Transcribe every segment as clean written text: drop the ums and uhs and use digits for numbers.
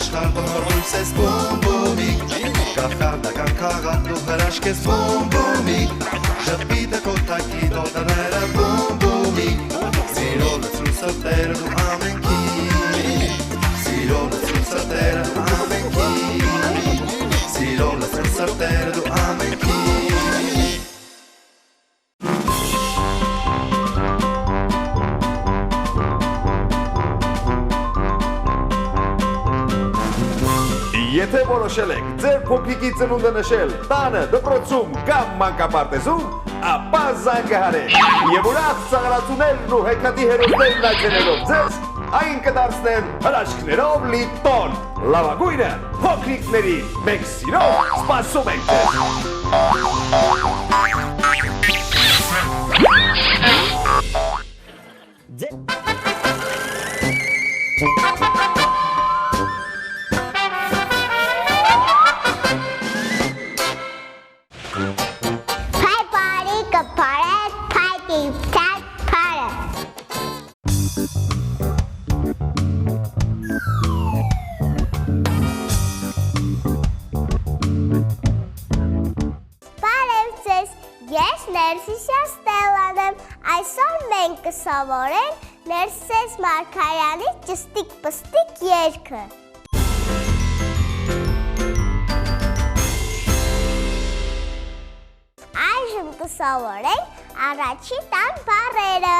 աշխարհ բորույս ես բոմբոմի Կախարդական քաղաք դու հրաշք ես բոմբոմի Ժպիտը կոտակի տոտաները բոմբոմի Սիրո լցրու սրտերը դու ամենքի Սիրո լցրու սրտերը ամենքի Սիրո լցրու սրտերը դու ամենքի Եթե որոշել եք ձեր փոքրիկի ծնունդը նշել տանը, դպրոցում կամ մանկապարտեզում, ապա զանգահարեք եւ ուրախ ծաղրացուներն ու հեքիաթի հերոսներն այցելելով ձեզ այն կդարձնեն հրաշքներով լի տոն։ Լավագույնը փոքրիկների մեկ սիրով սպասում ենք ձեզ։ Ես Ներսիսյա Ստելլան եմ, այսօր մենք կսովորենք Ներսես Մարգարյանի ճստիկ-պստիկ երգը։ Այժմ կսովորենք առաջի տան բառերը։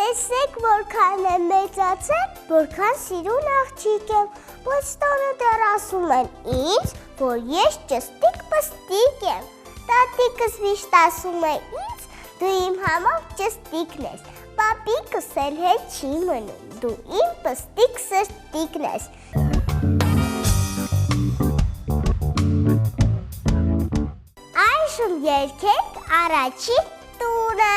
Տեսեք որքան եմ մեծացել, որքան սիրուն աղջիկ եմ, բայց տանը դեռ ասում են ինձ, որ ես ճստիկ-պստիկ եմ։ Տատիկս միշտ ասում է ինձ, դու իմ համար ճստիկն ես, պապիկս էլ հետ չի մնում, դու իմ պստիկ սրտիկն ես։ Այժմ երգենք առաջի տունը։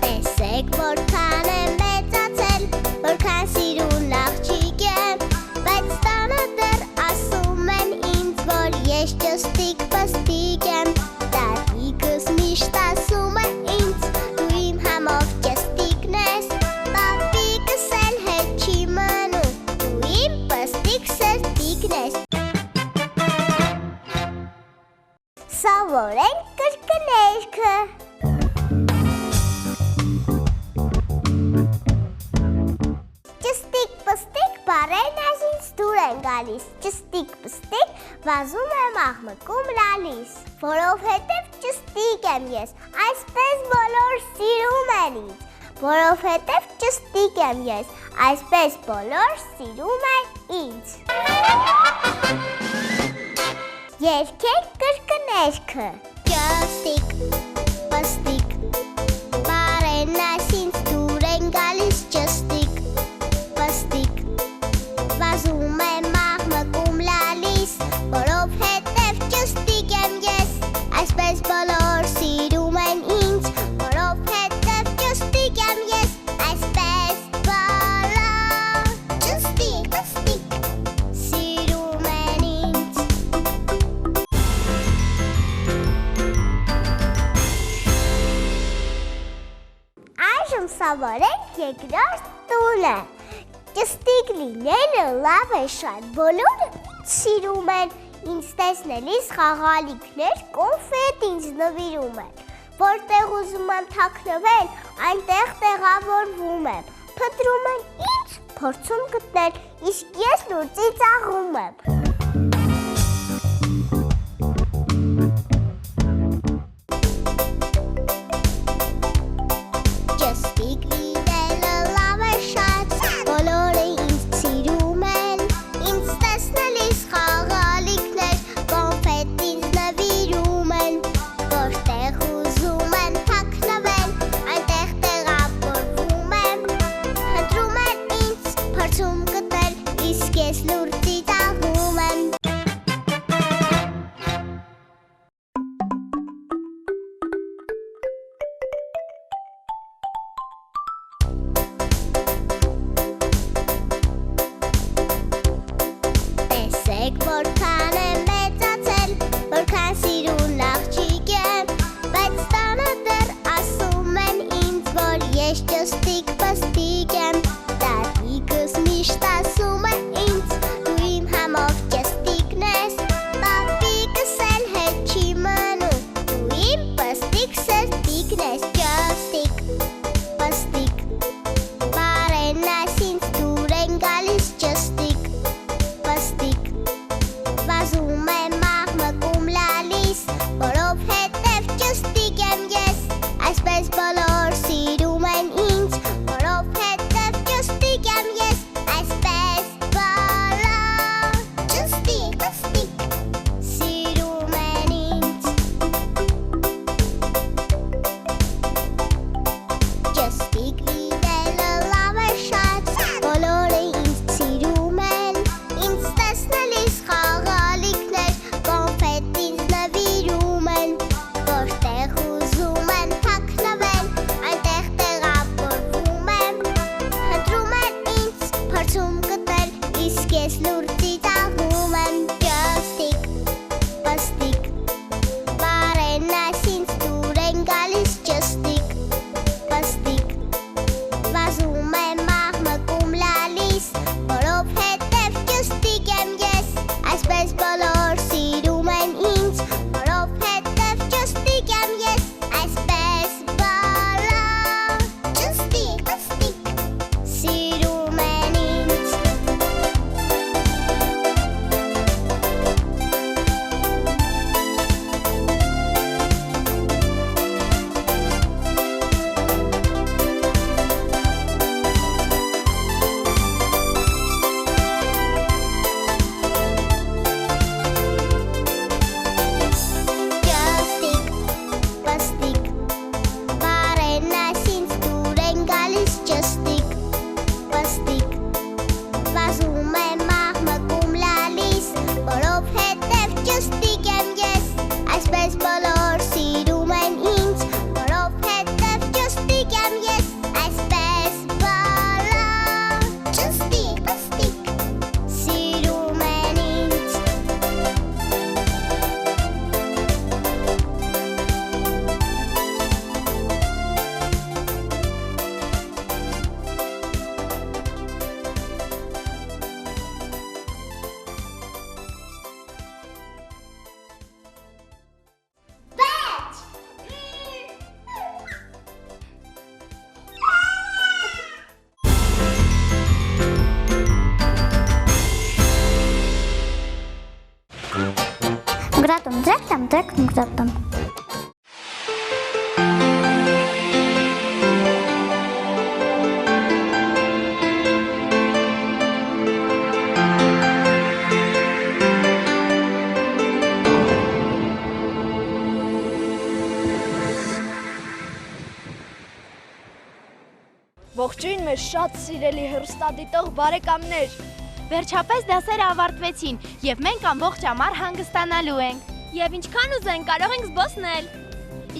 Տեսեք որքան եմ մեծացել, որքան սիրուն աղջիկ եմ, բայց տանը դեռ ասում են ինձ, որ ես ճստիկ-պստիկ եմ, տատիկս միշտ ասում է ինձ, դու իմ համար ճստիկն ես, պապիկս էլ հետ չի մնում, դու իմ պստիկ սրտիկն ես։ Սովորենք կրկներգը։ Ճստիկ-պստիկ բառերն այս ինձ դուր են գալիս, ճստիկ-պստիկ վազում եմ աղմկում լալիս, որովհետև ճստիկ եմ ես, այսպես բոլոր սիրում են ինձ, որովհետև ճստիկ եմ ես, այսպես բոլոր սիրում են ինձ։ Երգենք կրկներգը։ Ճստիկ-պստիկ բառերն այս ինձ դուր են գալիս, ճստիկ-պստիկ վազում եմ աղմկում լալիս, որովհետև ճստիկ եմ ես, այսպես բոլոր սիրում են ինձ, որովհետև ճստիկ եմ ես, այսպես բոլոր ճստիկ-պստիկ սիրում են ինձ։ Այժմ սովորենք երկրորդ տունը։ Ճստիկ լինելը լավ է շատ, բոլորը սիրում են, ինձ տեսնելիս խաղալիքներ, կոնֆետ ինձ նվիրում են, որտեղ ուզում եմ թաքնվել, այնտեղ տեղավորվում եմ, փնտրում են ինձ, փորձում գտնել, իսկ ես լուծի ծաղում եմ։ Ճստիկ լինելը լավ է շատ, բոլորը ինձ սիրում են, ինձ տեսնելիս խաղալիքներ, կոնֆետ ինձ նվիրում են, որտեղ ուզում են թաքնվել, այնտեղ տեղավորվում եմ, փնտրում են ինձ, փորձում գտնել, իսկ ես լուրջ ծաղում եմ։ Տեսեք որքան եմ մեծացել, որքան սիրուն աղջիկ եմ, բայց տանը դեռ ասում են ինձ, որ ես ճստիկ Այսպես բոլոր սիրում են ինձ, որովհետև ճստիկ եմ ես, այսպես բոլոր ճստիկ սիրում են ինձ։ Ճստիկ լինելը լավ է շատ, բոլորը ինձ սիրում են, ինձ տեսնելիս խաղալիքներ, կոնֆետ ինձ նվիրում են, որտեղ ուզում են թաքնվել, այնտեղ տեղավորվում եմ, խնդրում են ինձ փորձում գտնել, իսկ ես լուրջ ծիծաղում եմ։ Ճստիկ, պստիկ, բարեն այս ինձ դուր են գալիս ճստիկ, պստիկ, վազում եմ աղմկում լալիս, որովհետև ճստիկ եմ ես, այսպես բոլոր սիրում են ինձ, որովհետև ճստիկ եմ ես, այսպես բոլոր ճստիկ սիրում են ինձ։ Ճստիկ, պստիկ, բարեն այս ինձ դուր են գալիս ճստիկ, պստիկ, վազում եմ աղմկում լալիս, որովհետև ճստիկ եմ ես, այսպես բոլոր սիրում են ինձ, որովհետև ճստիկ եմ ես, այսպես բոլոր ճստիկ սիրում են ինձ։ Գրատում, դրեք գրատում։ Ողջույն մեր շատ սիրելի հեռուստադիտող բարեկամներ։ Վերջապես դասերը ավարտվեցին եւ մենք ամբողջ ամառ հանգստանալու ենք։ Եվ ինչքան ուզենք կարող ենք զբոսնել։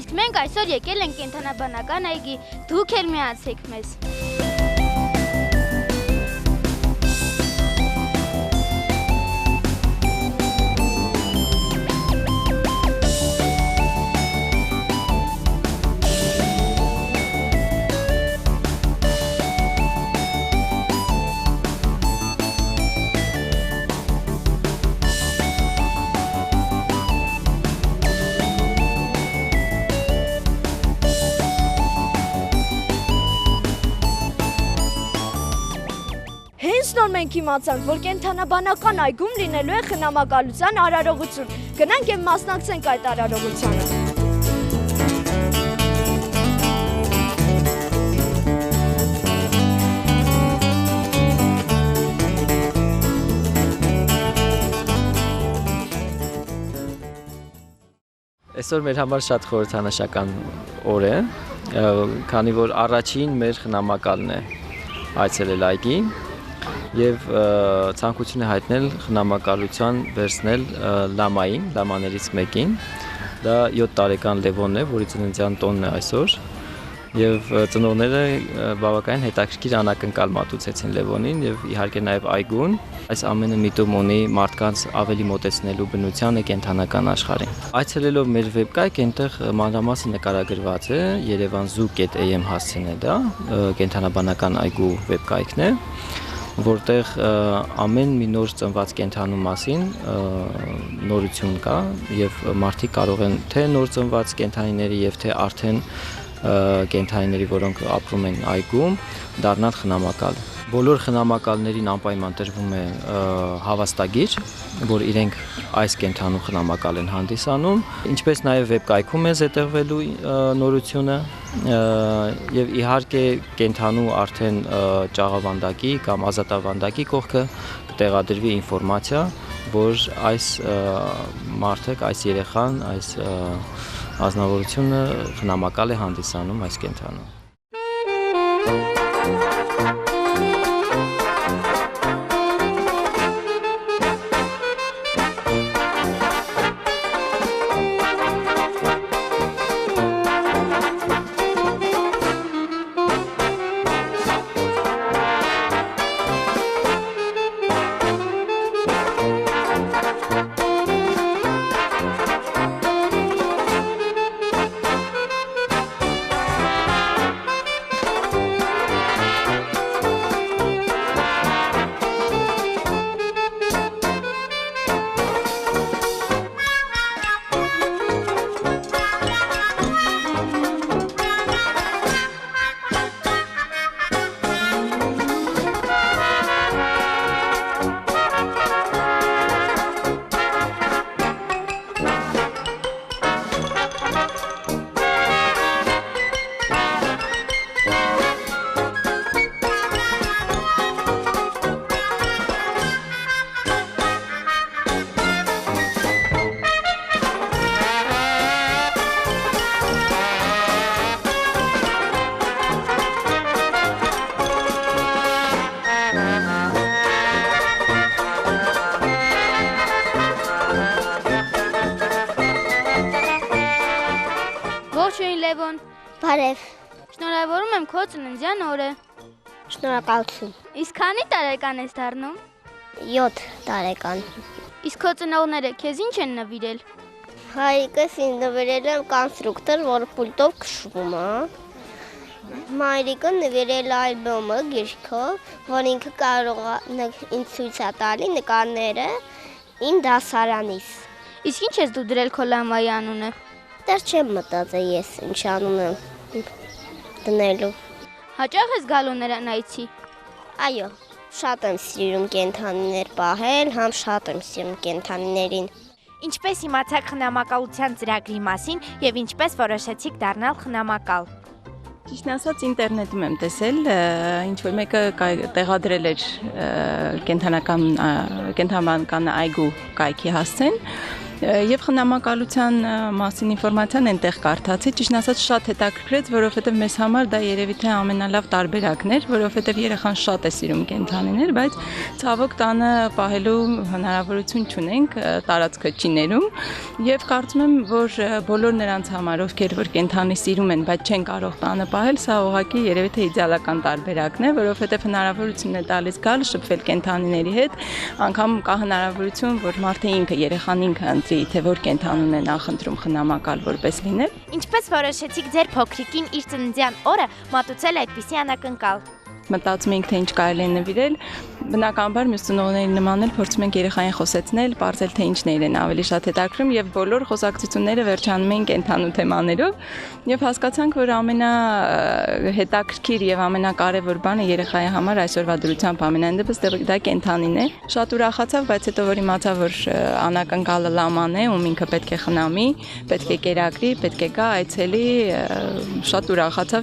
Իսկ մենք այսօր եկել ենք կենդանաբանական այգի, դուք էլ միացեք մեզ։ Հենց նոր մենք իմացանք, որ կենդանաբանական այգում լինելու է խնամակալության արարողություն։ Գնանք եւ մասնակցենք այդ արարողությանը։ Այսօր մեր համար շատ խորհրդանշական օր է, քանի որ առաջին մեր խնամակալն է այցելել այգի եւ ցանկություն է հայտնել խնամակալության վերցնել լամային, լամաներից մեկին։ Դա 7 տարեկան Լևոնն է, որի ծննդյան տոնն է այսօր։ Եվ ծնողները բավականին հետաքրքիր անակնկալ մատուցեցին Լևոնին եւ իհարկե նաեւ այգուն։ Այս ամենը միտում ունի մարդկանց ավելի մոտեցնելու բնությանը կենդանական աշխարհին։ Այցելելով մեր վեբկայք, այնտեղ մանրամասն նկարագրված է yerevanzoo.am հասցեն է դա, կենդանաբանական այգու վեբկայքն է, որտեղ ամեն մի նոր ծնված կենդանու մասին նորություն կա եւ մարդիկ կարող են թե նոր ծնված կենդանիների եւ թե արդեն կենդանիների, որոնք ապրում են այգում, դառնալ խնամակալ։ Բոլոր խնամակալներին անպայման տրվում է հավաստագիր, որ իրենք այս կենդանու խնամակալ են հանդիսանում, ինչպես նաև վեբկայքում է զետեղվելու նորությունը եւ իհարկե կենդանու արդեն ճաղավանդակի կամ ազատավանդակի կողքը կտեղադրվի ինֆորմացիա, որ այս մարդը, այս երեխան, այս ազնվորությունը խնամակալ է հանդիսանում այս կենդանու։ Ողջույն Լևոն, Բարև, շնորհավորում եմ քո ծննդյան օրը։ շնորհակալություն։ Իսկ քանի տարեկան ես դառնում։ 7 տարեկան։ Իսկ քո ծնողները քեզ ինչ են նվիրել։ Հայրիկս ինձ նվիրել եմ կոնստրուկտոր, որը պուլտով քշվում է։ Մայրիկը նվիրել է ալբոմը, գիրքը, որ ինքը կարող է ինձ ցույց տալի նկարները իմ դասարանից։ Իսկ ինչ ես դու դրել քո լամայի անունը։ Դեռ չեմ մտածել ես ինչ անում եմ դնելու։ Հաճախ ես գալու նրան այցի։ Այո, շատ եմ սիրում կենդանիներ պահել, համ շատ եմ սիրում կենդանիներին։ Ինչպես իմացաք խնամակալության ծրագրի մասին եւ ինչպես որոշեցիք դառնալ խնամակալ։ Ճիշտն ասած ինտերնետում եմ տեսել, ինչ որ մեկը տեղադրել էր կենդանական այգու կայքի հասցեն եւ խնամակալության մասին ինֆորմացիան այնտեղ կարդացի, ճիշտն ասած շատ հետաքրքրեց, որովհետեւ մեզ համար դա երևի թե ամենալավ տարբերակն էր, որովհետեւ երեխան շատ է սիրում կենդանիներ, բայց ցավոք տանը պահելու հնարավորություն չունենք, տարածքը չի ներում եւ կարծում եմ, որ բոլոր նրանց համար, ովքեր որ կենդանի սիրում են, բայց չեն կարող տանը պահել, սա ուղղակի երևի թե իդեալական տարբերակն է, որովհետեւ հնարավորություն է տալիս գալ շփվել կենդանիների հետ, անգամ կա հնարավորություն, որ մարդը ինքը երեխան ինքը թե որ կենդանուն է նախընտրում խնամակալ որպես լինել։ Ինչպես որոշեցիք ձեր փոքրիկին իր ծննդյան օրը մատուցել այդպիսի անակնկալ։ Մտածում ենք, թե ինչ կարելի է նվիրել, բնականաբար մյուս ծնողների նման էլ փորձում ենք երեխային խոսեցնել, բարձել թե ինչն է իրեն ավելի շատ հետաքրքրում եւ բոլոր խոսակցությունները վերջանում են կենդանու թեմաներով եւ հասկացանք, որ ամենահետաքրքիր եւ ամենակարևոր բանը երեխայի համար այսօրվա դրությամբ ամենայն դեպս դա կենդանին է։ Շատ ուրախացավ, բայց հետո որ իմացա, որ անակնկալը լաման է, ում ինքը պետք է խնամի, պետք է կերակրի, պետք է գա այցելի, շատ ուրախացավ։